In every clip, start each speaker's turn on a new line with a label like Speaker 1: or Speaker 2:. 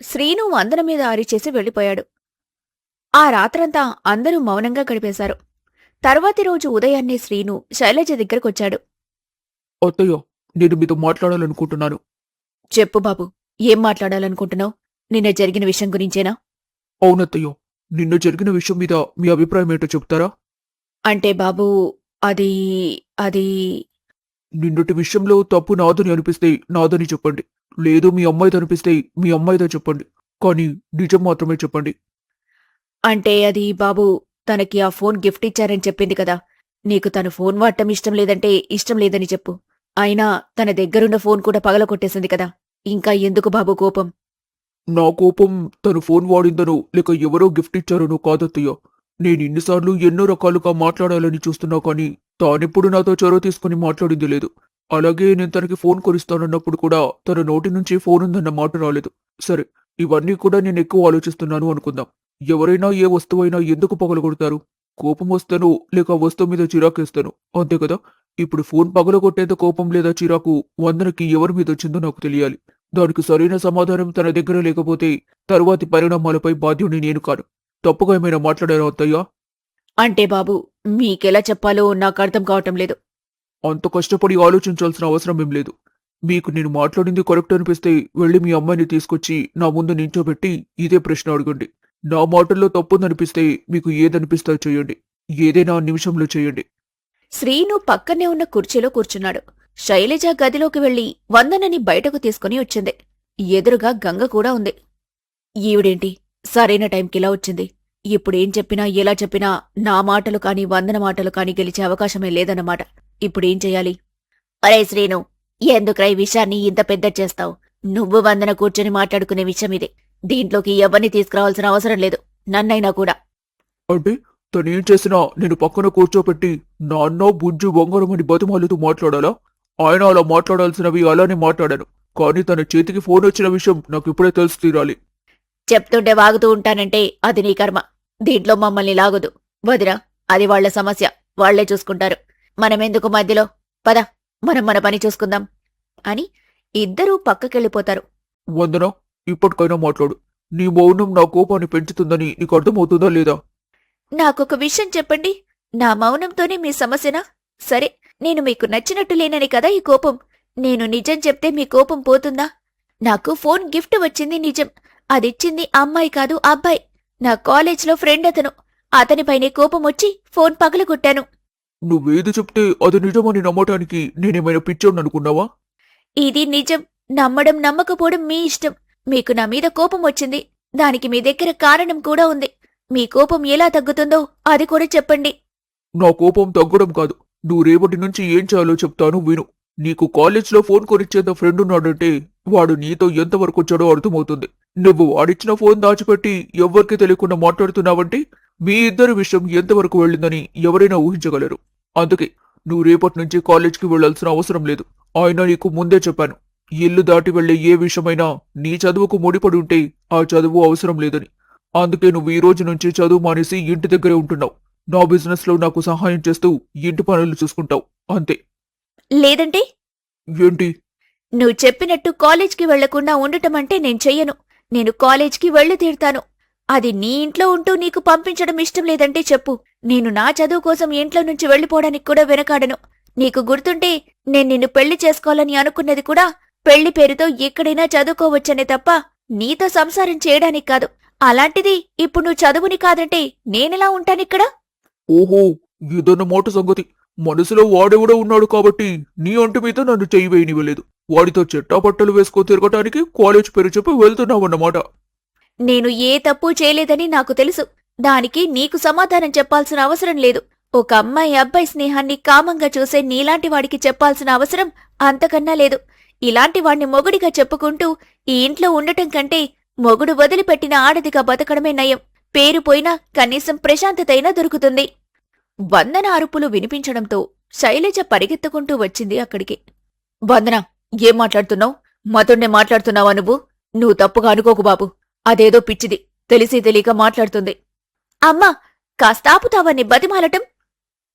Speaker 1: శ్రీను వందన మీద అరిచేసి వెళ్ళిపోయాడు. ఆ రాత్రంతా అందరూ మౌనంగా గడిపేశారు. తర్వాతి రోజు ఉదయాన్నే శ్రీను శైలజ దగ్గరకొచ్చాడు.
Speaker 2: అత్తయ్య, నేను మీతో మాట్లాడాలనుకుంటున్నాను.
Speaker 1: చెప్పు బాబు, ఏం మాట్లాడాలనుకుంటున్నావు? నిన్న జరిగిన విషయం గురించేనా?
Speaker 2: అవునత్తయ్య, నిన్న జరిగిన విషయం మీద మీ అభిప్రాయం ఏంటో చెప్తారా?
Speaker 1: అంటే బాబూ, అది అది
Speaker 2: నిన్నటి విషయంలో తప్పు నాదని అనిపిస్తే నాదని చెప్పండి. లేదు మీ అమ్మాయితో అనిపిస్తే మీ అమ్మాయితో చెప్పండి. కానీ నిజం మాత్రమే చెప్పండి.
Speaker 1: అంటే అది బాబూ, తనకి ఆ ఫోన్ గిఫ్ట్ ఇచ్చారని చెప్పింది కదా. నీకు తను ఫోన్ వాడటం ఇష్టం లేదంటే ఇష్టం లేదని చెప్పు. అయినా తన దగ్గరున్న ఫోన్ కూడా పగలగొట్టేసింది కదా. ఇంకా ఎందుకు బాబూ కోపం?
Speaker 2: నా కోపం తను ఫోన్ వాడిందనో లేక ఎవరో గిఫ్ట్ ఇచ్చారనో కాదత్తయ్య. నేను ఇన్నిసార్లు ఎన్నో రకాలుగా మాట్లాడాలని చూస్తున్నా కానీ తానెప్పుడు నాతో చొరవ తీసుకుని మాట్లాడింది లేదు. అలాగే నేను తనకి ఫోన్ కొనిస్తానన్నప్పుడు కూడా తన నోటి నుంచి ఫోన్ ఉందన్న మాట రాలేదు. సరే, ఇవన్నీ కూడా నేను ఎక్కువ ఆలోచిస్తున్నాను అనుకుందాం. ఎవరైనా ఏ వస్తువైనా ఎందుకు పగలగొడతారు? కోపం వస్తానో లేక ఆ వస్తువు మీద చిరాకేస్తాను, అంతే కదా. ఇప్పుడు ఫోన్ పగలగొట్టేంత కోపం లేదా చిరాకు వందనకి ఎవరి మీద వచ్చిందో నాకు తెలియాలి. దానికి సరైన సమాధానం తన దగ్గర లేకపోతే తరువాతి పరిణామాలపై బాధ్యుని నేను కాను. తప్పుగా ఏమైనా మాట్లాడారా అత్తయ్యా?
Speaker 1: అంటే బాబూ, మీకెలా చెప్పాలో నాకర్థం కావటం లేదు.
Speaker 2: అంత కష్టపడి ఆలోచించాల్సిన అవసరం ఏం లేదు. మీకు నేను మాట్లాడింది కరెక్ట్ అనిపిస్తే వెళ్ళి మీ అమ్మాయిని తీసుకొచ్చి నా ముందు నించోబెట్టి ఇదే ప్రశ్న అడగండి. నా మాటల్లో తప్పుందనిపిస్తే మీకు ఏదనిపిస్తా చేయండి. ఏదైనా నిమిషంలో చేయండి.
Speaker 1: శ్రీను పక్కనే ఉన్న కుర్చీలో కూర్చున్నాడు. శైలజ గదిలోకి వెళ్లి వందనని బయటకు తీసుకుని వచ్చింది. ఎదురుగా గంగ కూడా ఉంది. ఈవిడేంటి సరైన టైంకిలా వచ్చింది? ఇప్పుడేం చెప్పినా ఎలా చెప్పినా నా మాటలు కాని వందన మాటలు కాని గెలిచే అవకాశమే లేదన్నమాట. ఇప్పుడేం చెయ్యాలి? అరే శ్రీను, ఎందుకురా ఈ విషయాన్ని ఇంత పెద్ద చేస్తావు? నువ్వు వందన కూర్చొని మాట్లాడుకునే విషయం ఇది. దీంట్లోకి ఎవరిని తీసుకురావాల్సిన అవసరం లేదు, నన్నైనా కూడా.
Speaker 2: అంటే తనేం చేసినా నేను పక్కన కూర్చోపెట్టి నాన్న బుజ్జు బొంగరం అని బతిమాలుతూ మాట్లాడాలా? ఆయన అలా మాట్లాడాల్సినవి అలానే మాట్లాడాను. కానీ తన చేతికి ఫోన్ వచ్చిన విషయం నాకు ఇప్పుడే తెలుసు తీరాలి.
Speaker 1: చెప్తుంటే వాగుతూ ఉంటానంటే అది నీ కర్మ. దీంట్లో మమ్మల్ని లాగదు. వదిరా, అది వాళ్ల సమస్య, వాళ్లే చూసుకుంటారు. మనమెందుకు మధ్యలో? పద, మనం మన పని చూసుకుందాం అని ఇద్దరూ పక్కకెళ్ళిపోతారు.
Speaker 2: వందన, ఇప్పటికైనా మాట్లాడు. నీ మౌనం నా కోపాన్ని పెంచుతుందని నీకు అర్థమవుతుందా లేదా?
Speaker 1: నాకొక విషయం చెప్పండి. నా మౌనంతోనే మీ సమస్యనా? సరే, నేను మీకు నచ్చినట్టు లేనని కదా ఈ కోపం. నేను నిజం చెప్తే మీ కోపం పోతుందా? నాకు ఫోన్ గిఫ్ట్ వచ్చింది నిజం. అదిచ్చింది అమ్మాయి కాదు, అబ్బాయి. నా కాలేజ్లో ఫ్రెండ్ అతను. అతనిపైనే కోపం వచ్చి ఫోన్ పగలగొట్టాను.
Speaker 2: నువ్వేది చెప్తే అది నిజమని నమ్మటానికి నేనేమైనా పిచ్చోననుకున్నావా?
Speaker 1: ఇది నిజం. నమ్మడం నమ్మకపోవడం మీ ఇష్టం. మీకు నా మీద కోపం వచ్చింది. దానికి మీ దగ్గర కారణం కూడా ఉంది. మీ కోపం ఎలా తగ్గుతుందో అది కూడా చెప్పండి.
Speaker 2: నా కోపం తగ్గడం కాదు. నువ్వు రేపటి నుంచి ఏం చేయాలో చెప్తాను విను. నీకు కాలేజ్లో ఫోన్ కొనిచ్చేంత ఫ్రెండ్ ఉన్నాడంటే వాడు నీతో ఎంతవరకు వచ్చాడో అర్థమవుతుంది. నువ్వు వాడిచ్చిన ఫోన్ దాచిపెట్టి ఎవ్వరికీ తెలియకుండా మాట్లాడుతున్నావంటే మీ ఇద్దరి విషయం ఎంతవరకు వెళ్ళిందని ఎవరైనా ఊహించగలరు. అందుకే నువ్వు రేపటి నుంచి కాలేజ్కి వెళ్లాల్సిన అవసరం లేదు. ఆయన నీకు ముందే చెప్పాను, ఇల్లు దాటి వెళ్లే ఏ విషయమైనా నీ చదువుకు ముడిపడి ఉంటే ఆ చదువు అవసరం లేదని. అందుకే నువ్వు ఈ రోజు నుంచి చదువు మానేసి ఇంటి దగ్గరే ఉంటున్నావు. నా బిజినెస్ లో నాకు సహాయం చేస్తూ ఇంటి పనులు చూసుకుంటావు, అంతే.
Speaker 1: లేదంటే
Speaker 2: ఏంటి?
Speaker 1: నువ్వు చెప్పినట్టు కాలేజ్కి వెళ్లకుండా ఉండటమంటే నేను చెయ్యను. నేను కాలేజ్కి వెళ్లి తీరుతాను. అది నీ ఇంట్లో ఉంటూ నీకు పంపించడం ఇష్టం లేదంటే చెప్పు. నేను నా చదువు కోసం ఇంట్లో నుంచి వెళ్లిపోవడానికి కూడా వెనకాడను. నీకు గుర్తుంటే నేను నిన్ను పెళ్లి చేసుకోవాలని అనుకున్నది కూడా పెళ్లి పేరుతో ఎక్కడైనా చదువుకోవచ్చనే తప్ప నీతో సంసారం చేయడానికి కాదు. అలాంటిది ఇప్పుడు నువ్వు చదువుని కాదంటే నేనెలా ఉంటానిక్కడ?
Speaker 2: ఓహో, ఇదన్నమాట సంగతి. మనసులో వాడెవడో ఉన్నాడు కాబట్టి నీ ఒంటి మీద నన్ను చెయ్యి వేయనివ్వలేదు. వాడితో చెట్టాపట్టలు వేసుకో తిరగటానికి కాలేజ్ పేరు చెప్పి వెళ్తున్నావన్నమాట.
Speaker 1: నేను ఏ తప్పు చేయలేదని నాకు తెలుసు. దానికి నీకు సమాధానం చెప్పాల్సిన అవసరం లేదు. ఒక అమ్మాయి అబ్బాయి స్నేహాన్ని కామంగా చూసే నీలాంటి వాడికి చెప్పాల్సిన అవసరం అంతకన్నా లేదు. ఇలాంటి వాణ్ణి మొగుడిగా చెప్పుకుంటూ ఈ ఇంట్లో ఉండటం కంటే మొగుడు వదిలిపెట్టిన ఆడదిగా బతకడమే నయం. పేరు పోయినా కనీసం ప్రశాంతతైనా దొరుకుతుంది. వందన అరుపులు వినిపించడంతో శైలజ పరిగెత్తుకుంటూ వచ్చింది అక్కడికి. వందన, ఏం మాట్లాడుతున్నావు? మతోన్నే మాట్లాడుతున్నావా నువ్వు? నువ్వు తప్పుగా అనుకోకు బాబు. అదేదో పిచ్చిది, తెలిసి తెలియక మాట్లాడుతుంది. అమ్మా, కాస్తాపుతావని బతిమాలటం?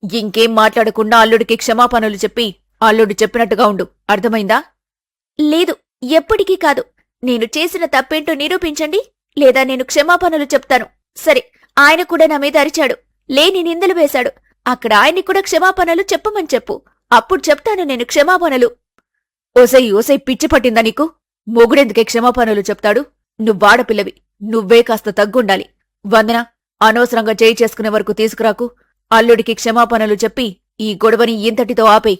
Speaker 1: ఇంకేం మాట్లాడకుండా అల్లుడికి క్షమాపణలు చెప్పి అల్లుడు చెప్పినట్టుగా ఉండు, అర్థమైందా? లేదు, ఎప్పటికీ కాదు. నేను చేసిన తప్పేంటో నిరూపించండి, లేదా నేను క్షమాపణలు చెప్తాను. సరే, ఆయన కూడా నా మీద అరిచాడు, లేని నిందలు వేశాడు. అక్కడ ఆయన్ని కూడా క్షమాపణలు చెప్పమని చెప్పు, అప్పుడు చెప్తాను నేను క్షమాపణలు. ఓసై ఓసై పిచ్చి పట్టిందా నీకు? మొగుడెందుకే క్షమాపణలు చెప్తాడు? నువ్వాడపిల్లవి, నువ్వే కాస్త తగ్గుండాలి. వందన, అనవసరంగా చేయి చేసుకునే వరకు తీసుకురాకు. అల్లుడికి క్షమాపణలు చెప్పి ఈ గొడవని ఇంతటితో ఆపేయ్.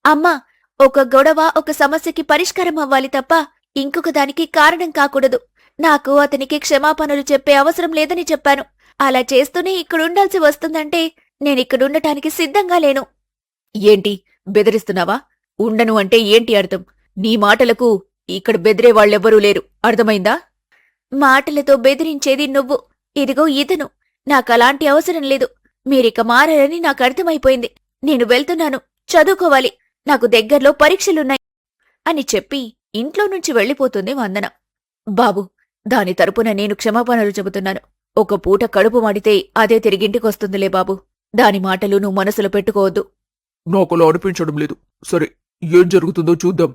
Speaker 1: అమ్మా, ఒక గొడవ ఒక సమస్యకి పరిష్కారం అవ్వాలి తప్ప ఇంకొక దానికి కారణం కాకూడదు. నాకు అతనికి క్షమాపణలు చెప్పే అవసరం లేదని చెప్పాను. అలా చేస్తూనే ఇక్కడుండాల్సి వస్తుందంటే నేనిక్కడుండటానికి సిద్ధంగా లేను. ఏంటి, బెదిరిస్తున్నావా? ఉండను అంటే ఏంటి అర్థం? నీ మాటలకు ఇక్కడ బెదిరే వాళ్ళెవ్వరూ లేరు, అర్థమైందా? మాటలతో బెదిరించేది నువ్వు, ఇదిగో ఇతను. నాకలాంటి అవసరం లేదు. మీరిక మారని నాకు అర్థమైపోయింది. నేను వెళ్తున్నాను, చదువుకోవాలి. నాకు దగ్గర్లో పరీక్షలున్నాయి అని చెప్పి ఇంట్లో నుంచి వెళ్ళిపోతుంది వందన. బాబు, దాని తరపున నేను క్షమాపణలు చెబుతున్నాను. ఒక పూట కడుపు మాడితే అదే తిరిగింటికొస్తుందిలే బాబు. దాని మాటలు నువ్వు మనసులో పెట్టుకోవద్దు.
Speaker 2: నాకలా అనిపించడం లేదు. సరే, ఏం జరుగుతుందో చూద్దాం.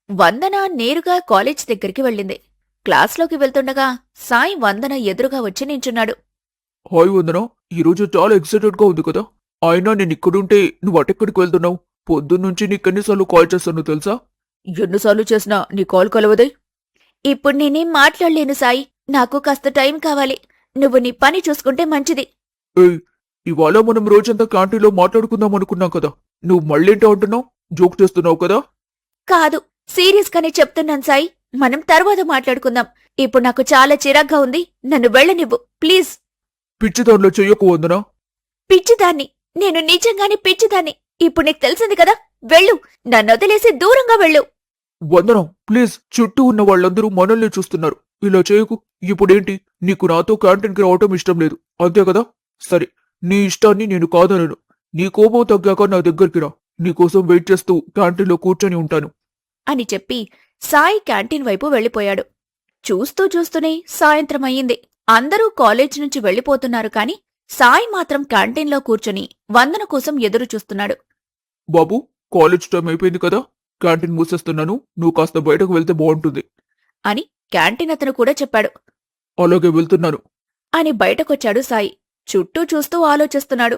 Speaker 1: వందన నేరుగా కాలేజ్ దగ్గరికి వెళ్ళింది. క్లాస్లోకి వెళ్తుండగా సాయి వందన ఎదురుగా వచ్చి నించున్నాడు.
Speaker 2: హాయ్ వందన, ఈరోజు చాలా ఎక్సైటెడ్ గా ఉంది కదా? అయినా నేను ఇక్కడుంటే నువ్వు అటెక్కడికి వెళ్తున్నావు? పొద్దున్నుంచి నీకెన్నిసార్లు కాల్ చేస్తాను తెలుసా? ఎన్నిసార్లు చేసినా నీ కాల్ కలవదే.
Speaker 1: ఇప్పుడు నేనేం మాట్లాడలేను సాయి, నాకు కాస్త టైం కావాలి. నువ్వు నీ పని చూసుకుంటే మంచిది.
Speaker 2: ఏయ్, ఇవాళ మనం రోజంతా క్యాంటీన్లో మాట్లాడుకుందాం అనుకున్నాం కదా, నువ్వు మళ్ళేంటో అంటున్నావు? జోక్ చేస్తున్నావు కదా?
Speaker 1: కాదు, సీరియస్గానే చెప్తున్నాను సాయి. మనం తర్వాత మాట్లాడుకుందాం. ఇప్పుడు నాకు చాలా చిరాగ్గా ఉంది. నన్ను వెళ్ళనివ్వు ప్లీజ్.
Speaker 2: పిచ్చిదానిలో చెయ్యకు వందన.
Speaker 1: పిచ్చిదాన్ని, నేను నిజంగానే పిచ్చిదాన్ని. ఇప్పుడు నీకు తెలిసింది కదా, వెళ్ళు. నన్నొదిలేసి దూరంగా వెళ్ళు.
Speaker 2: వందన ప్లీజ్, చుట్టూ ఉన్న వాళ్ళందరూ మనల్ని చూస్తున్నారు. ఇలా చేయకు. ఇప్పుడేంటి, నీకు నాతో క్యాంటీన్కి రావటం ఇష్టం లేదు, అంతే కదా? సరే, నీ ఇష్టాన్ని నేను కాదనను. నీ కోపం తగ్గాక నా దగ్గరికి రా. నీకోసం వెయిట్ చేస్తూ క్యాంటీన్లో కూర్చొని ఉంటాను
Speaker 1: అని చెప్పి సాయి క్యాంటీన్ వైపు వెళ్ళిపోయాడు. చూస్తూ చూస్తూనే సాయంత్రం అయ్యింది. అందరూ కాలేజ్ నుంచి వెళ్ళిపోతున్నారు కాని సాయి మాత్రం క్యాంటీన్లో కూర్చొని వందన కోసం ఎదురు చూస్తున్నాడు.
Speaker 2: బాబు, కాలేజ్ టైం అయిపోయింది కదా, క్యాంటీన్ మూసేస్తున్నాను, నువ్వు కాస్త బయటకు వెళ్తే బాగుంటుంది
Speaker 1: అని క్యాంటీన్ అతను కూడా చెప్పాడు.
Speaker 2: అలాగే వెళ్తున్నాను
Speaker 1: అని బయటకొచ్చాడు సాయి. చుట్టూ చూస్తూ ఆలోచిస్తున్నాడు.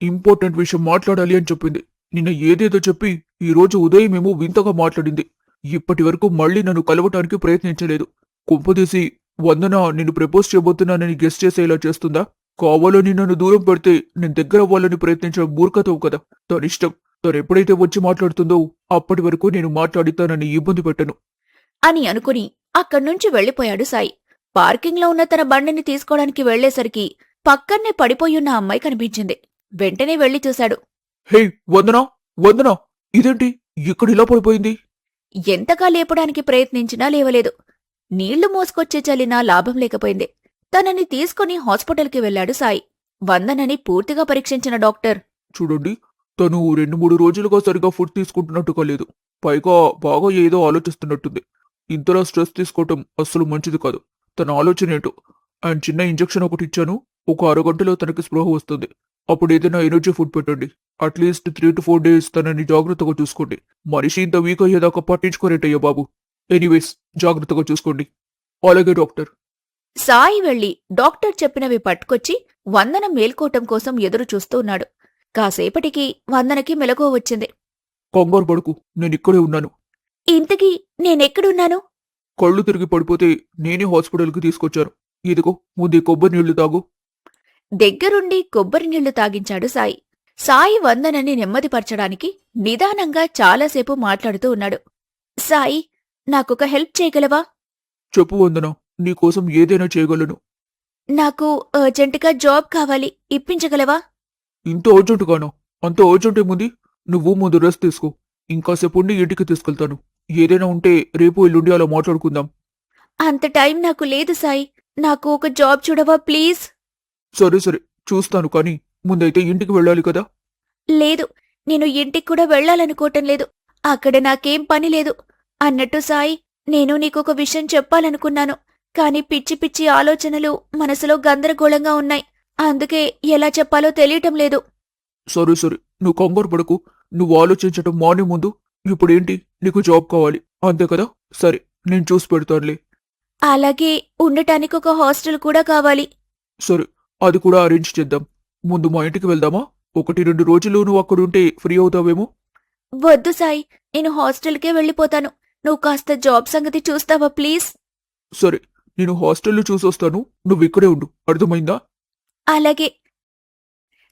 Speaker 2: ఇంపార్టెంట్ విషయం మాట్లాడాలి అని చెప్పింది. నిన్న ఏదేదో చెప్పి ఈ రోజు ఉదయమేమో వింతగా మాట్లాడింది. ఇప్పటి వరకు మళ్లీ నన్ను కలవటానికి ప్రయత్నించలేదు. కుంపదీసి వందన నిన్ను ప్రపోజ్ చేయబోతున్నానని గెస్ చేసేలా చేస్తుందా? కావాలని నన్ను దూరం పెడితే నేను దగ్గర అవ్వాలని ప్రయత్నించడం మూర్ఖతం కదా. తనిష్టం. తను ఎప్పుడైతే వచ్చి మాట్లాడుతుందో అప్పటి వరకు నేను మాట్లాడి తనని ఇబ్బంది పెట్టను
Speaker 1: అని అనుకుని అక్కడ్నుంచి వెళ్ళిపోయాడు సాయి. పార్కింగ్లో ఉన్న తన బండిని తీసుకోవడానికి వెళ్లేసరికి పక్కన్నే పడిపోయున్న అమ్మాయి కనిపించింది. వెంటనే వెళ్లి చూశాడు.
Speaker 2: హే వందనా, వందనా, ఇదేంటి ఇక్కడ ఇలా పడిపోయింది?
Speaker 1: ఎంతగా లేపడానికి ప్రయత్నించినా లేవలేదు. నీళ్లు మోసుకొచ్చే చలినా లాభం లేకపోయింది. తనని తీసుకుని హాస్పిటల్కి వెళ్లాడు సాయి. వందనని పూర్తిగా పరీక్షించిన డాక్టర్,
Speaker 2: చూడండి, తను 2-3 రోజులుగా సరిగా ఫుడ్ తీసుకుంటున్నట్టుగా లేదు. పైగా బాగా ఏదో ఆలోచిస్తున్నట్టుంది. ఇంతలా స్ట్రెస్ తీసుకోవటం అస్సలు మంచిది కాదు. తన ఆలోచన ఏంటో. ఆయన చిన్న ఇంజెక్షన్ ఒకటి ఇచ్చాను, ఒక అరగంటలో తనకి స్పృహ వస్తుంది. అప్పుడు ఏదైనా ఎనర్జీ ఫుడ్ పెట్టండి. అట్లీస్ట్ 3 to 4 days తనని జాగ్రత్తగా చూసుకోండి. మనిషి ఇంత వీక్ అయ్యేదాకా పట్టించుకోరేటయ్యా బాబు. ఎనీవేస్, జాగ్రత్తగా చూసుకోండి. అలాగే డాక్టర్.
Speaker 1: సాయి వెళ్లి డాక్టర్ చెప్పినవి పట్టుకొచ్చి వందన మేల్కోటం కోసం ఎదురు చూస్తూ ఉన్నాడు. కాసేపటికి వందనకి మెలకువ వచ్చింది.
Speaker 2: కంగారు పడుకు, నేనిక్కడే ఉన్నాను.
Speaker 1: ఇంతకీ నేనెక్కడున్నాను?
Speaker 2: కళ్ళు తిరిగి పడిపోతే నేనే హాస్పిటల్కి తీసుకొచ్చాను. ఇదిగో, ముందు ఈ కొబ్బరి నీళ్లు తాగు.
Speaker 1: దగ్గరుండి కొబ్బరి నీళ్లు తాగించాడు సాయి. సాయి వందనని నెమ్మదిపరచడానికి నిదానంగా చాలాసేపు మాట్లాడుతూ ఉన్నాడు. సాయి, నాకొక హెల్ప్ చేయగలవా?
Speaker 2: చెప్పు వందన, నీకోసం ఏదైనా చేయగలను.
Speaker 1: నాకు అర్జెంటుగా జాబ్ కావాలి, ఇప్పించగలవా?
Speaker 2: ఇంత అర్జెంటుగానా? అంత అర్జెంట్ ఏముంది? నువ్వు ముందు రెస్ట్ తీసుకో. ఇంకాసేపు ఉండి ఇంటికి తీసుకెళ్తాను. ఏదైనా ఉంటే రేపు ఎల్లుండి అలా మాట్లాడుకుందాం.
Speaker 1: అంత టైం నాకు లేదు సాయి. నాకు ఒక జాబ్ చూడవా ప్లీజ్?
Speaker 2: సరే సరే, చూస్తాను, కానీ ముందైతే ఇంటికి వెళ్ళాలి కదా.
Speaker 1: లేదు, నేను ఇంటికి కూడా వెళ్ళాలనుకోవటం లేదు. అక్కడ నాకేం పని లేదు. అన్నట్టు సాయి, నేను నీకొక విషయం చెప్పాలనుకున్నాను. కాని పిచ్చి పిచ్చి ఆలోచనలు మనసులో గందరగోళంగా ఉన్నాయి. అందుకే ఎలా చెప్పాలో తెలియటం లేదు.
Speaker 2: సరే సరే, నువ్వు కంగారు పడకు. నువ్వు ఆలోచించటం మానే ముందు ఇప్పుడేంటి, నీకు జాబ్ కావాలి అంతే కదా? సరే, నేను చూసి పెడతానులే.
Speaker 1: అలాగే ఉండటానికి ఒక హాస్టల్ కూడా కావాలి.
Speaker 2: సరే, అది కూడా అరేంజ్ చేద్దాం. ముందు మా ఇంటికి వెళ్దామా? 1-2 రోజులు నువ్వు అక్కడుంటే ఫ్రీ అవుతావేమో.
Speaker 1: వద్దు సాయి, నేను హాస్టల్కే వెళ్ళిపోతాను. నువ్వు కాస్త జాబ్ సంగతి చూస్తావా ప్లీజ్?
Speaker 2: సరే, నేను హాస్టల్లో చూసొస్తాను. నువ్విక్కడే ఉండు, అర్థమైందా?
Speaker 1: అలాగే.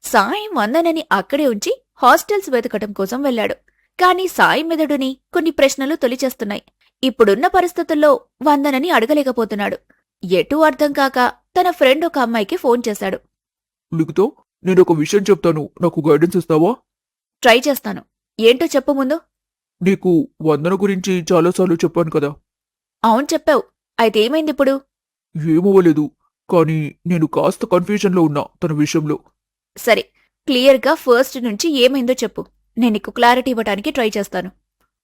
Speaker 1: సాయి వందనని అక్కడే ఉంచి హాస్టల్స్ వెతకటం కోసం వెళ్ళాడు. కాని సాయి మెదడుని కొన్ని ప్రశ్నలు తొలిచేస్తున్నాయి. ఇప్పుడున్న పరిస్థితుల్లో వందనని అడగలేకపోతున్నాడు. ఎటూ అర్థం కాక తన ఫ్రెండ్ ఒక అమ్మాయికి ఫోన్ చేశాడు.
Speaker 2: లిఖితో, నేనొక విషయం చెప్తాను, నాకు గైడెన్స్ ఇస్తావా?
Speaker 1: ట్రై చేస్తాను. ఏంటో చెప్పు ముందు.
Speaker 2: నీకు వందన గురించి చాలాసార్లు చెప్పాను కదా.
Speaker 1: అవును చెప్పావు. అయితే ఏమైందిప్పుడు?
Speaker 2: ఏమవ్వలేదు, కానీ నేను కాస్త కన్ఫ్యూజన్లో ఉన్నా తన విషయంలో.
Speaker 1: సరే, క్లియర్గా ఫస్ట్ నుంచి ఏమైందో చెప్పు. నేను నీకు క్లారిటీ ఇవ్వటానికి ట్రై చేస్తాను.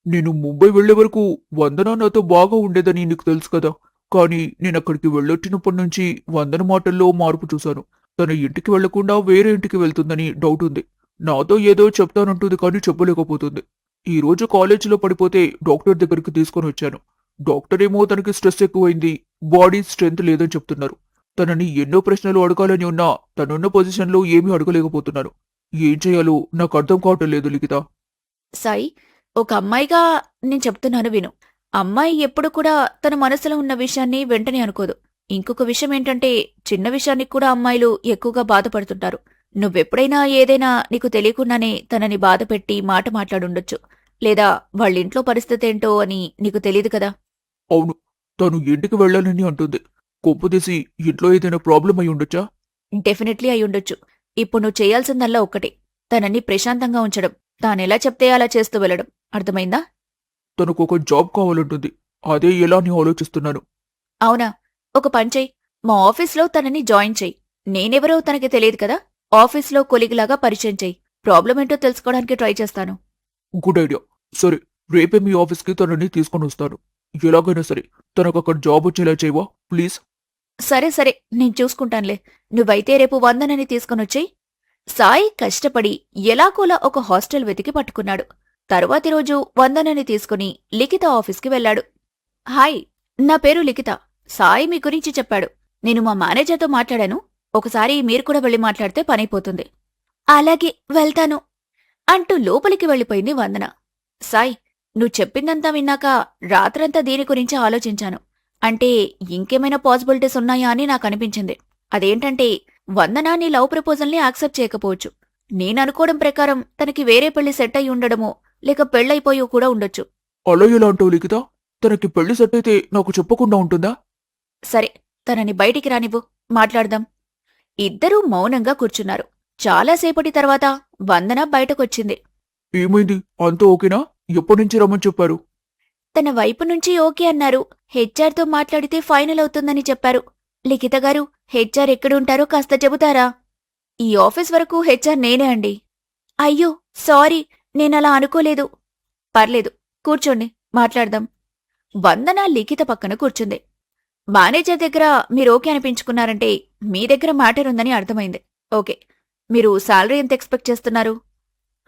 Speaker 2: నేను ముంబై వెళ్లే వరకు వందన నాతో బాగా ఉండేదని నీకు తెలుసు కదా. కానీ నేనక్కడికి వెళ్ళొచ్చినప్పటి నుంచి వందన మాటల్లో మార్పు చూశాను. తన ఇంటికి వెళ్లకుండా వేరే ఇంటికి వెళ్తుందని డౌట్ ఉంది. నాతో ఏదో చెప్తానంటుంది కానీ చెప్పలేకపోతుంది. ఈ రోజు కాలేజీలో పడిపోతే డాక్టర్ దగ్గరికి తీసుకొని వచ్చాను. డాక్టర్ ఏమో తనకి స్ట్రెస్ ఎక్కువైంది, బాడీ స్ట్రెంత్ లేదని చెప్తున్నారు. తనని ఎన్నో ప్రశ్నలు అడగాలని ఉన్నా తనున్న పొజిషన్లో ఏమీ అడగలేకపోతున్నాను. ఏం చేయాలో నాకు అర్థం కావటం లేదు లిఖిత.
Speaker 1: సాయి, ఒక అమ్మాయిగా నేను చెప్తున్నాను విను. అమ్మాయి ఎప్పుడు కూడా తన మనసులో ఉన్న విషయాన్ని వెంటనే అనుకోదు. ఇంకొక విషయం ఏంటంటే, చిన్న విషయానికి కూడా అమ్మాయిలు ఎక్కువగా బాధపడుతుంటారు. నువ్వెప్పుడైనా ఏదైనా నీకు తెలియకుండానే తనని బాధపెట్టి మాట మాట్లాడుండొచ్చు. లేదా వాళ్ళింట్లో పరిస్థితేంటో అని నీకు తెలీదు కదా.
Speaker 2: అవును, తను ఇంటికి వెళ్ళాలని అంటుంది. కొంపదీసి ఇంట్లో ఏదైనా ప్రాబ్లం అయి ఉండొచ్చా?
Speaker 1: డెఫినెట్లీ అయ్యుండొచ్చు. ఇప్పుడు నువ్వు చేయాల్సిందల్లా ఒక్కటే, తనని ప్రశాంతంగా ఉంచడం. తానెలా చెప్తే అలా చేస్తూ వెళ్ళడం. అర్థమైందా?
Speaker 2: తనకు ఒక జాబ్ కావాలంటుంది. అదే ఎలా అని ఆలోచిస్తున్నాను.
Speaker 1: అవునా? ఒక పనిచేయి, మా ఆఫీస్లో తనని జాయిన్ చెయ్యి. నేనెవరో తనకి తెలియదు కదా. ఆఫీస్లో కొలిగిలాగా పరిచయం చెయ్యి. ప్రాబ్లం ఏంటో తెలుసుకోవడానికి ట్రై చేస్తాను.
Speaker 2: Good idea. సరే, రేపే మీ ఆఫీస్కి తనని తీసుకొని వస్తాను. ఎలాగైనా సరే తనకు అక్కడ జాబ్ వచ్చేలా చేయవా ప్లీజ్?
Speaker 1: సరే సరే, నేను చూసుకుంటానులే. నువ్వైతే రేపు వందనని తీసుకొనొచ్చేయ్. సాయి కష్టపడి ఎలాగోలా ఒక హాస్టల్ వెతికి పట్టుకున్నాడు. తరువాతి రోజు వందనని తీసుకుని లిఖిత ఆఫీస్కి వెళ్ళాడు. హాయ్, నా పేరు లిఖిత. సాయి మీ గురించి చెప్పాడు. నేను మా మేనేజర్తో మాట్లాడాను. ఒకసారి మీరు కూడా వెళ్ళి మాట్లాడితే పనైపోతుంది. అలాగే, వెళ్తాను అంటూ లోపలికి వెళ్ళిపోయింది వందన. సాయ్, నువ్వు చెప్పిందంతా విన్నాక రాత్రంతా దీని గురించి ఆలోచించాను. అంటే ఇంకేమైనా పాసిబిలిటీస్ ఉన్నాయా అని నాకనిపించింది. అదేంటంటే, వందన నీ లవ్ ప్రపోజల్ని యాక్సెప్ట్ చేయకపోవచ్చు. నేననుకోవడం ప్రకారం తనకి వేరే పెళ్లి సెట్ అయి ఉండడమో, లేక పెళ్లైపోయో కూడా ఉండొచ్చు.
Speaker 2: అలా ఎలా అంటావు లిఖిత? తనకి పెళ్లి సెట్ అయితే నాకు చెప్పకుండా ఉంటుందా?
Speaker 1: సరే, తనని బయటికి రానివ్వు, మాట్లాడదాం. ఇద్దరూ మౌనంగా కూర్చున్నారు. చాలాసేపటి తర్వాత వందన బయటకొచ్చింది.
Speaker 2: ఏమైంది? అంతా ఓకేనా? ఎప్పటినుంచి రమ్మని చెప్పారు?
Speaker 1: తన వైపు నుంచి ఓకే అన్నారు. హెచ్ఆర్తో మాట్లాడితే ఫైనల్ అవుతుందని చెప్పారు. లిఖిత గారు, హెచ్ఆర్ ఎక్కడుంటారో కాస్త చెబుతారా? ఈ ఆఫీస్ వరకు హెచ్ఆర్ నేనే అండి. అయ్యో సారీ, నేనలా అనుకోలేదు. పర్లేదు, కూర్చోండి, మాట్లాడదాం. వందన లిఖిత పక్కన కూర్చుంది. మేనేజర్ దగ్గర మీరు ఓకే అనిపించుకున్నారంటే మీ దగ్గర మ్యాటర్ ఉందని అర్థమైంది. ఓకే, మీరు శాలరీ ఎంత ఎక్స్పెక్ట్ చేస్తున్నారు?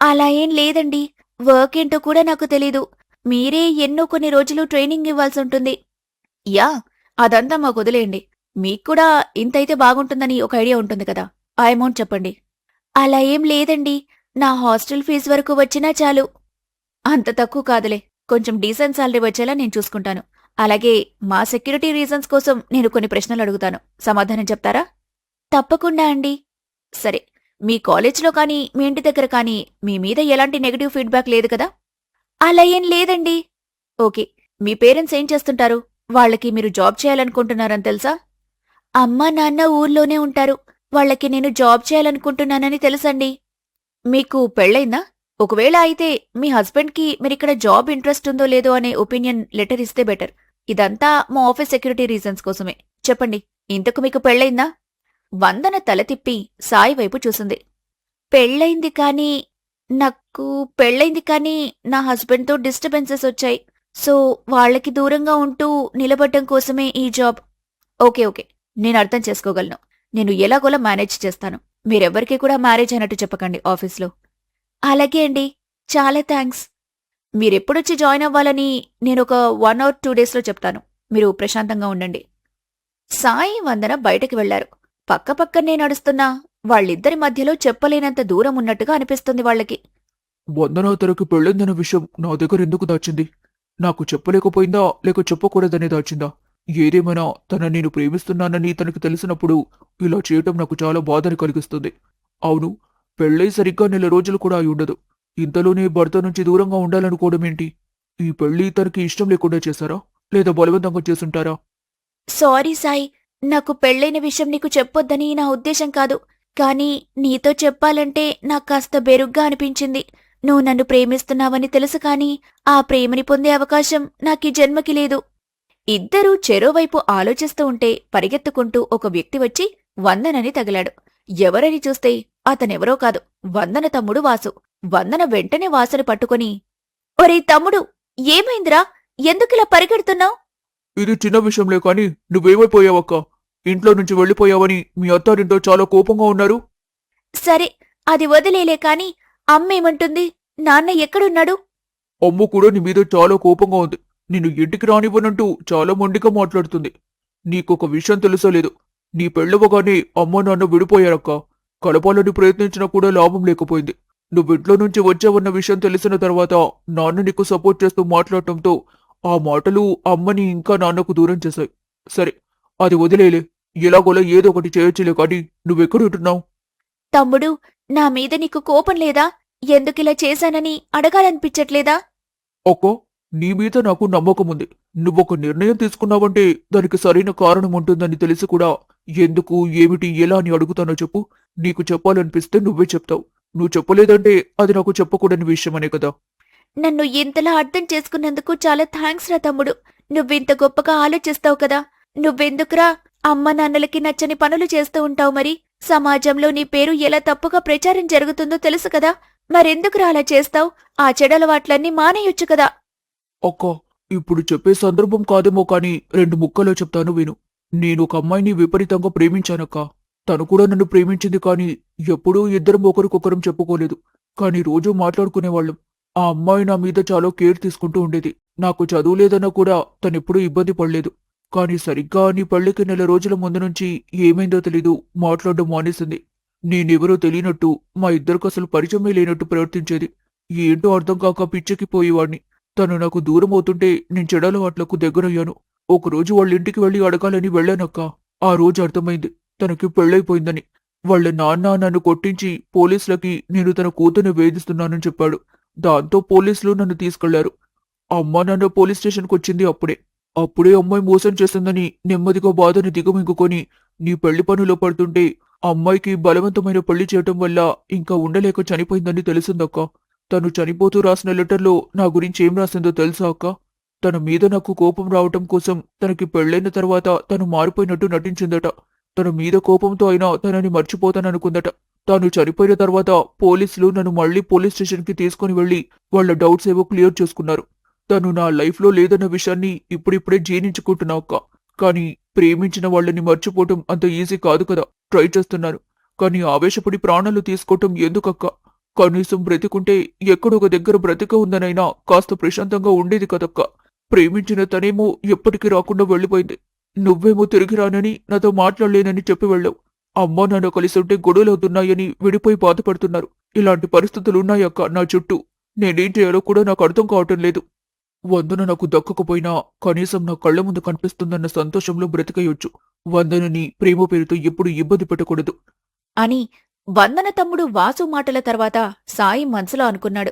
Speaker 1: అలా ఏం లేదండి, వర్క్ ఏంటో కూడా నాకు తెలీదు. మీరే ఎన్నో కొన్ని రోజులు ట్రైనింగ్ ఇవ్వాల్సి ఉంటుంది. యా, అదంతా మాకు వదిలేయండి. మీక్కూడా ఇంతైతే బాగుంటుందని ఒక ఐడియా ఉంటుంది కదా. ఆ అమౌంట్ చెప్పండి. అలా ఏం లేదండి, నా హాస్టల్ ఫీజు వరకు వచ్చినా చాలు. అంత తక్కువ కాదులే, కొంచెం డీసెంట్ శాలరీ వచ్చేలా నేను చూసుకుంటాను. అలాగే మా సెక్యూరిటీ రీజన్స్ కోసం నేను కొన్ని ప్రశ్నలు అడుగుతాను. సమాధానం చెప్తారా? తప్పకుండా అండి. సరే, మీ కాలేజ్లో కానీ మీ ఇంటి దగ్గర కానీ మీ మీద ఎలాంటి నెగటివ్ ఫీడ్బ్యాక్ లేదు కదా? అలా ఏం లేదండి. ఓకే, మీ పేరెంట్స్ ఏం చేస్తుంటారు? వాళ్ళకి మీరు జాబ్ చేయాలనుకుంటున్నారని తెలుసా? అమ్మా నాన్న ఊర్లోనే ఉంటారు. వాళ్ళకి నేను జాబ్ చేయాలనుకుంటున్నానని తెలుసండి. మీకు పెళ్ళైందా? ఒకవేళ అయితే మీ హస్బెండ్కి మీరిక్కడ జాబ్ ఇంట్రెస్ట్ ఉందో లేదో అనే ఒపీనియన్ లెటర్ ఇస్తే బెటర్. ఇదంతా మా ఆఫీస్ సెక్యూరిటీ రీజన్స్ కోసమే. చెప్పండి, ఇంతకు మీకు పెళ్ళైందా? వందన తల తిప్పి సాయి వైపు చూసింది. పెళ్ళైంది కానీ పెళ్ళైంది కానీ నా హస్బెండ్తో డిస్టర్బెన్సెస్ వచ్చాయి. సో వాళ్ళకి దూరంగా ఉంటూ నిలబడ్డం కోసమే ఈ జాబ్. ఓకే ఓకే, నేను అర్థం చేసుకోగలను. నేను ఎలాగోలా మేనేజ్ చేస్తాను. మీరెవ్వరికీ కూడా మ్యారేజ్ అయినట్టు చెప్పకండి ఆఫీస్లో. అలాగే అండి, చాలా థ్యాంక్స్. మీరెప్పుడొచ్చి జాయిన్ అవ్వాలని నేనొక 1 or 2 డేస్లో చెప్తాను. మీరు ప్రశాంతంగా ఉండండి. సాయి, వందన బయటకి వెళ్లారు. పక్కపక్కనే నడుస్తున్నా వాళ్ళిద్దరి మధ్యలో చెప్పలేనంత దూరం ఉన్నట్టుగా అనిపిస్తుంది వాళ్ళకి.
Speaker 2: వందన తనకి పెళ్ళిందన్న విషయం నా దగ్గర ఎందుకు దాచింది? నాకు చెప్పలేకపోయిందా లేక చెప్పకూడదనే దాచిందా? ఏదేమైనా నేను ప్రేమిస్తున్నానని తనకి తెలిసినప్పుడు ఇలా చేయటం నాకు చాలా బాధని కలిగిస్తుంది. అవును, పెళ్ళై సరిగ్గా 1 రోజులు కూడా అయి ఉండదు. ఇంతలోనే భర్త నుంచి దూరంగా ఉండాలనుకోవడమేంటి? ఈ పెళ్లి తనకి ఇష్టం లేకుండా చేశారా లేదా బలవంతంగా చేసుంటారా?
Speaker 1: సారీ సాయి, నాకు పెళ్ళైన విషయం నీకు చెప్పొద్దని నా ఉద్దేశం కాదు. కానీ నీతో చెప్పాలంటే నాకు కాస్త బెరుగ్గా అనిపించింది. నువ్వు నన్ను ప్రేమిస్తున్నావని తెలుసు కానీ ఆ ప్రేమని పొందే అవకాశం నాకీ జన్మకి లేదు. ఇద్దరూ చెరోవైపు ఆలోచిస్తూ ఉంటే పరిగెత్తుకుంటూ ఒక వ్యక్తి వచ్చి వందనని తగిలాడు. ఎవరని చూస్తే అతనెవరో కాదు, వందన తమ్ముడు వాసు. వందన వెంటనే వాసుని పట్టుకొని, ఒరే తమ్ముడు, ఏమైందిరా? ఎందుకిలా పరిగెడుతున్నావు?
Speaker 2: ఇది చిన్న విషయంలే కాని నువ్వేమైపోయావక్క? ఇంట్లో నుంచి వెళ్ళిపోయావని మీ అత్తారింట్లో చాలా కోపంగా ఉన్నారు.
Speaker 1: సరే, అది వదిలేలే కాని అమ్మేమంటుంది? నాన్న ఎక్కడున్నాడు?
Speaker 2: అమ్మ కూడా నీ మీద చాలా కోపంగా ఉంది. నిన్ను ఇంటికి రానివ్వనంటూ చాలా మొండిగా మాట్లాడుతుంది. నీకొక విషయం తెలుసో లేదు, నీ పెళ్ళవగానే అమ్మ నాన్న విడిపోయారక్క. కలపాలని ప్రయత్నించినా కూడా లాభం లేకపోయింది. నువ్వింట్లో నుంచి వచ్చావన్న విషయం తెలిసిన తర్వాత నాన్న నీకు సపోర్ట్ చేస్తూ మాట్లాడటంతో ఆ మాటలు అమ్మని ఇంకా నాన్నకు దూరం చేశాయి. సరే, అది వదిలేలే. ఎలాగోలా ఏదో ఒకటి చేయొచ్చులే కానీ నువ్వెక్కడుంటున్నావు?
Speaker 1: తమ్ముడు, నా మీద నీకు కోపం లేదా? ఎందుకిలా చేశానని అడగాలనిపించట్లేదా?
Speaker 2: అక్కో, నీ మీద నాకు నమ్మకముంది. నువ్వొక నిర్ణయం తీసుకున్నావంటే దానికి సరైన కారణం ఉంటుందని తెలిసి కూడా ఎందుకు, ఏమిటి, ఎలా అని అడుగుతానో చెప్పు. నీకు చెప్పాలనిపిస్తే నువ్వే చెప్తావు. నువ్వు చెప్పలేదంటే అది నాకు చెప్పకూడని విషయమనే కదా.
Speaker 1: నన్ను ఇంతలా అర్థం చేసుకున్నందుకు చాలా థ్యాంక్స్ రా తమ్ముడు. నువ్వింత గొప్పగా ఆలోచిస్తావు కదా. నువ్వెందుకురా అమ్మ నాన్నలకి నచ్చని పనులు చేస్తూ ఉంటావు? మరి సమాజంలో నీ పేరు ఎలా తప్పుగా ప్రచారం జరుగుతుందో తెలుసు కదా. మరెందుకురా అలా చేస్తావు? ఆ చెడలవాట్లన్నీ మానేయొచ్చు కదా.
Speaker 2: అక్క, ఇప్పుడు చెప్పే సందర్భం కాదేమో కాని 2 ముక్కలో చెప్తాను విను. నేను ఒక అమ్మాయిని విపరీతంగా ప్రేమించానక్క. తను కూడా నన్ను ప్రేమించింది కాని ఎప్పుడూ ఇద్దరం ఒకరికొకరం చెప్పుకోలేదు. కాని రోజూ మాట్లాడుకునేవాళ్ళం. ఆ అమ్మాయి నా మీద చాలా కేర్ తీసుకుంటూ ఉండేది. నాకు చదువు లేదన్నా కూడా తనెప్పుడూ ఇబ్బంది పడలేదు. కాని సరిగ్గా నీ పెళ్లికి 1 రోజుల ముందు నుంచి ఏమైందో తెలీదు, మాట్లాడడం మానేసింది. నేనెవరో తెలియనట్టు, మా ఇద్దరికి అసలు పరిచయమే లేనట్టు ప్రవర్తించేది. ఏంటో అర్థం కాక పిచ్చెక్కిపోయేవాణ్ణి. తను నాకు దూరం అవుతుంటే నేను చెడలవాట్లకు దగ్గరయ్యాను. ఒకరోజు వాళ్ళింటికి వెళ్లి అడగాలని వెళ్లానక్క. ఆ రోజు అర్థమైంది తనకి పెళ్ళైపోయిందని. వాళ్ళ నాన్న నన్ను కొట్టించి పోలీసులకి నేను తన కూతుర్ని వేధిస్తున్నానని చెప్పాడు. దాంతో పోలీసులు నన్ను తీసుకెళ్లారు. అమ్మ నాన్న పోలీస్ స్టేషన్కి వచ్చింది అప్పుడే అమ్మాయి మోసం చేసిందని నెమ్మదిగా బాధని దిగమింగుకొని నీ పెళ్లి పనులో పడుతుంటే అమ్మాయికి బలవంతమైన పెళ్లి చేయటం వల్ల ఇంకా ఉండలేక చనిపోయిందని తెలిసిందక్క. తను చనిపోతూ రాసిన లెటర్లో నా గురించి ఏం రాసిందో తెలుసా అక్క? తన మీద నాకు కోపం రావటం కోసం తనకి పెళ్లైన తర్వాత తను మారిపోయినట్టు నటించిందట. తన మీద కోపంతో అయినా తనని మర్చిపోతాననుకుందట. తాను చనిపోయిన తర్వాత పోలీసులు నన్ను మళ్లీ పోలీస్ స్టేషన్కి తీసుకుని వెళ్లి వాళ్ల డౌట్స్ ఏవో క్లియర్ చేసుకున్నారు. తను నా లైఫ్లో లేదన్న విషయాన్ని ఇప్పుడిప్పుడే జీర్ణించుకుంటున్నా అక్క. కానీ ప్రేమించిన వాళ్ళని మర్చిపోవటం అంత ఈజీ కాదు కదా. ట్రై చేస్తున్నాను. కానీ ఆవేశపడి ప్రాణాలు తీసుకోవటం ఎందుకక్క? కనీసం బ్రతికుంటే ఎక్కడొక దగ్గర బ్రతిక ఉందనైనా కాస్త ప్రశాంతంగా ఉండేది కదక్క. ప్రేమించిన తనేమో ఎప్పటికీ రాకుండా వెళ్ళిపోయింది. నువ్వేమో తిరిగి రానని, నాతో మాట్లాడలేనని చెప్పి వెళ్ళావు. అమ్మా నాన్న కలిసుంటే గొడవలవుతున్నాయని విడిపోయి బాధపడుతున్నారు. ఇలాంటి పరిస్థితులున్నాయక్క నా చుట్టూ. నేనేం చేయాలో కూడా నాకు అర్థం కావటం లేదు. వందన నాకు దక్కకపోయినా కనీసం నా కళ్ల ముందు కనిపిస్తుందన్న సంతోషంలో బ్రతికేయొచ్చు. వందనని ప్రేమ పేరుతో ఎప్పుడు ఇబ్బంది పెట్టకూడదు
Speaker 1: అని వందన తమ్ముడు వాసు మాటల తర్వాత సాయి మనసులో అనుకున్నాడు.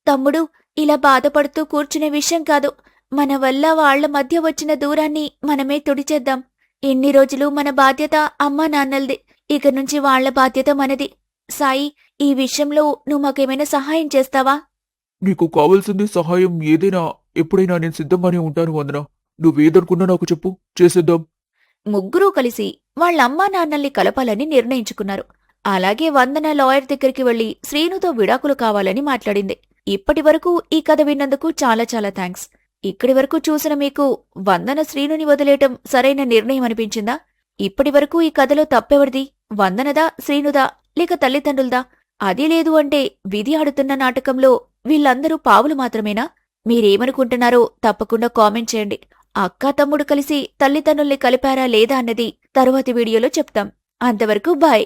Speaker 1: తమ్ముడు, ఇలా బాధపడుతూ కూర్చునే విషయం కాదు. మన వల్ల వాళ్ల మధ్య వచ్చిన దూరాన్ని మనమే తుడిచేద్దాం. ఇన్ని రోజులు మన బాధ్యత అమ్మా నాన్నలది. ఇక నుంచి వాళ్ల బాధ్యత మనది. సాయి, ఈ విషయంలో నువ్వు మాకేమైనా సహాయం చేస్తావా?
Speaker 2: నీకు కావలసింది సహాయం ఏదైనా ఎప్పుడైనా నేను సిద్ధంగానే ఉంటాను వందన. నువ్వేదనుకున్నా నాకు చెప్పు, చేసేద్దాం.
Speaker 1: ముగ్గురూ కలిసి వాళ్ళమ్మా నాన్నల్ని కలపాలని నిర్ణయించుకున్నారు. అలాగే వందన లాయర్ దగ్గరికి వెళ్లి శ్రీనుతో విడాకులు కావాలని మాట్లాడింది. ఇప్పటివరకు ఈ కథ విన్నందుకు చాలా చాలా థ్యాంక్స్. ఇక్కడి వరకు చూసిన మీకు వందన శ్రీనుని వదిలేయటం సరైన నిర్ణయం అనిపించిందా? ఇప్పటివరకు ఈ కథలో తప్పెవరిది? వందనదా, శ్రీనుదా, లేక తల్లిదండ్రులదా? అదీ లేదు అంటే విధి ఆడుతున్న నాటకంలో వీళ్ళందరూ పావులు మాత్రమేనా? మీరేమనుకుంటున్నారో తప్పకుండా కామెంట్ చేయండి. అక్కా తమ్ముడు కలిసి తల్లిదండ్రుల్ని కలిపారా లేదా అన్నది తరువాతి వీడియోలో చెప్తాం. అంతవరకు బాయ్.